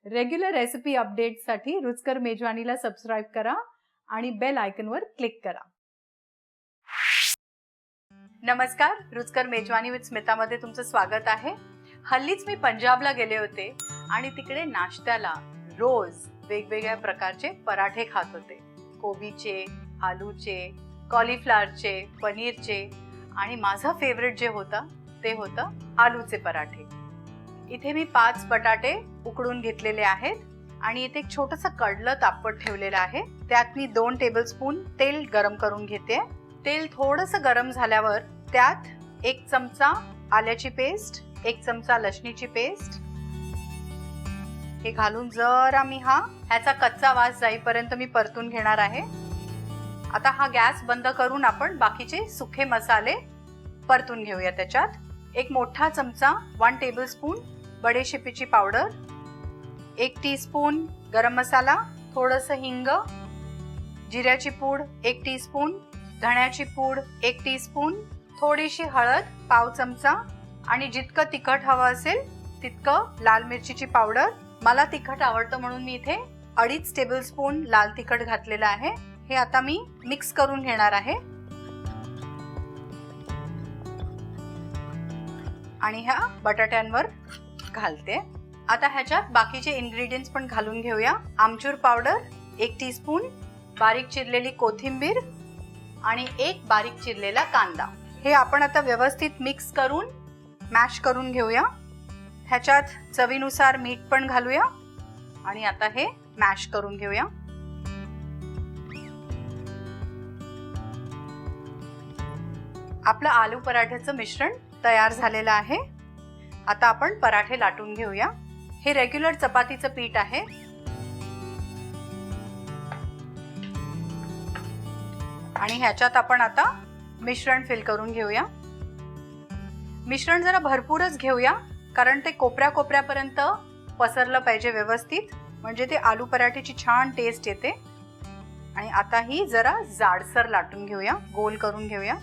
Regular recipe अपडेट्ससाठी रुचकर मेजवानीला subscribe करा आणि बेल आयकॉनवर क्लिक करा. नमस्कार, रुचकर मेजवानी विथ स्मितामध्ये तुमचं स्वागत आहे. हल्लीच मी पंजाबला गेले होते आणि तिकडे नाश्त्याला रोज वेगवेगळ्या प्रकारचे पराठे खात होते. कोबीचे, आलूचे, कॉलीफ्लॉवरचे, पनीरचे आणि माझं फेवरेट जे होतं ते होतं आलूचे पराठे. इथे मी 5 बटाटे उकडून घेतलेले आहेत आणि इथे एक छोटंसं कडलं तापट ठेवलेलं आहे. त्यात मी 2 टेबलस्पून तेल गरम करून घेते. तेल थोडंसं गरम झाल्यावर त्यात 1 चमचा आल्याची पेस्ट, 1 चमचा लसणीची पेस्ट हे घालून जरा मी ह्याचा कच्चा वास जाईपर्यंत मी परतून घेणार आहे. आता हा गॅस बंद करून आपण बाकीचे सुखे मसाले परतून घेऊया. त्याच्यात 1 मोठा चमचा 1 टेबलस्पून बडेशेपीची पावडर, 1 टीस्पून गरम मसाला, थोडंसं हिंग, जिऱ्याची पूड 1 टीस्पून, धण्याची पूड 1 टीस्पून, थोडीशी हळद पाव चमचा आणि जितकं तिखट हवं असेल तितकं लाल मिरचीची पावडर. मला तिखट आवडतं म्हणून मी इथे 2.5 टेबलस्पून लाल तिखट घातलेलं आहे. हे आता मी मिक्स करून घेणार आहे आणि ह्या बटाट्यांवर घालते. आता ह्याच्यात बाकीचे इन्ग्रेडियंट्स पण घालून घेऊया. आमचूर पावडर 1 टीस्पून, बारीक चिरलेली कोथिंबीर आणि 1 बारीक चिरलेला कांदा. हे आपण आता व्यवस्थित मिक्स करून मॅश करून घेऊया. ह्याच्यात चवीनुसार मीठ पण घालूया आणि आता हे मॅश करून घेऊया. आपलं आलू पराठ्याचं मिश्रण तयार झालेलं आहे. आता आपण पराठे लाटून घेऊया. हे रेग्युलर चपातीचं पीठ आहे. आणि ह्याच्यात आपण आता मिश्रण फिल करून घेऊया. मिश्रण जरा भरपूरच घेऊया कारण ते कोपऱ्यापर्यंत पसरलं पाहिजे व्यवस्थित, म्हणजे ते आलू पराठ्याची छान टेस्ट येते. आणि आता ही जरा जाडसर लाटून घेऊया, गोल करून घेऊया.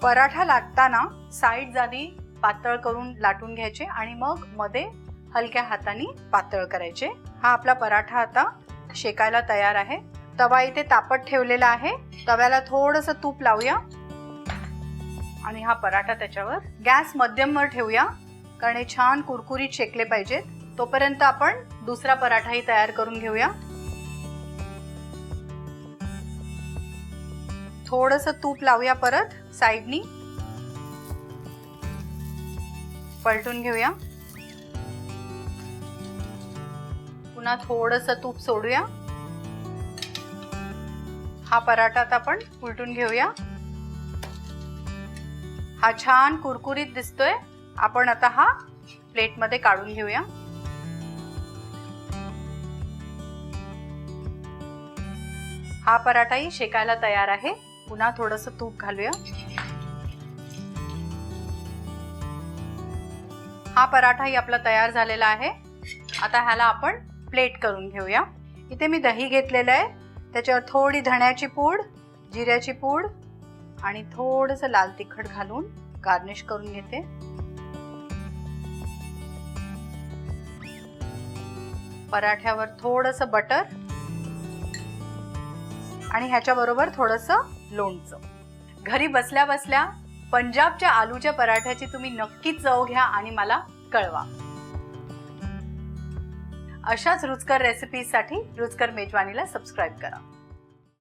पराठा लाटताना साईड आधी पातळ करून लाटून घ्यायचे आणि मग मध्ये हलक्या हाताने पातळ करायचे. हा आपला पराठा आता शेकायला तयार आहे. तवा इथे तापत ठेवलेला आहे. तव्याला थोडंसं तूप लावूया आणि हा पराठा त्याच्यावर गॅस मध्यमवर ठेवूया कारण हे छान कुरकुरीत शेकले पाहिजेत. तोपर्यंत आपण दुसरा पराठाही तयार करून घेऊया. थोडंसं तूप लावूया, परत साईडनी पलटून घेऊया. पुन्हा थोडंसं तूप सोडूया. हा पराठा आता आपण उलटून घेऊया. हा छान कुरकुरीत दिसतोय. आपण आता हा प्लेटमध्ये काढून घेऊया. हा पराठाही शेकायला तयार आहे. पुन्हा थोडंसं तूप घालूया. हा पराठाही आपला तयार झालेला आहे. आता ह्याला आपण प्लेट करून घेऊया. इथे मी दही घेतलेलं आहे. त्याच्यावर थोडी धण्याची पूड, जिऱ्याची पूड आणि थोडंसं लाल तिखट घालून गार्निश करून घेते. पराठ्यावर थोडंसं बटर आणि ह्याच्याबरोबर थोडंसं लोणचं. घरी बसल्या बसल्या पंजाबच्या आलूच्या पराठ्याची तुम्ही नक्कीच चव घ्या आणि मला कळवा. अशाच रुचकर रेसिपीजसाठी रुचकर मेजवानीला सबस्क्राइब करा.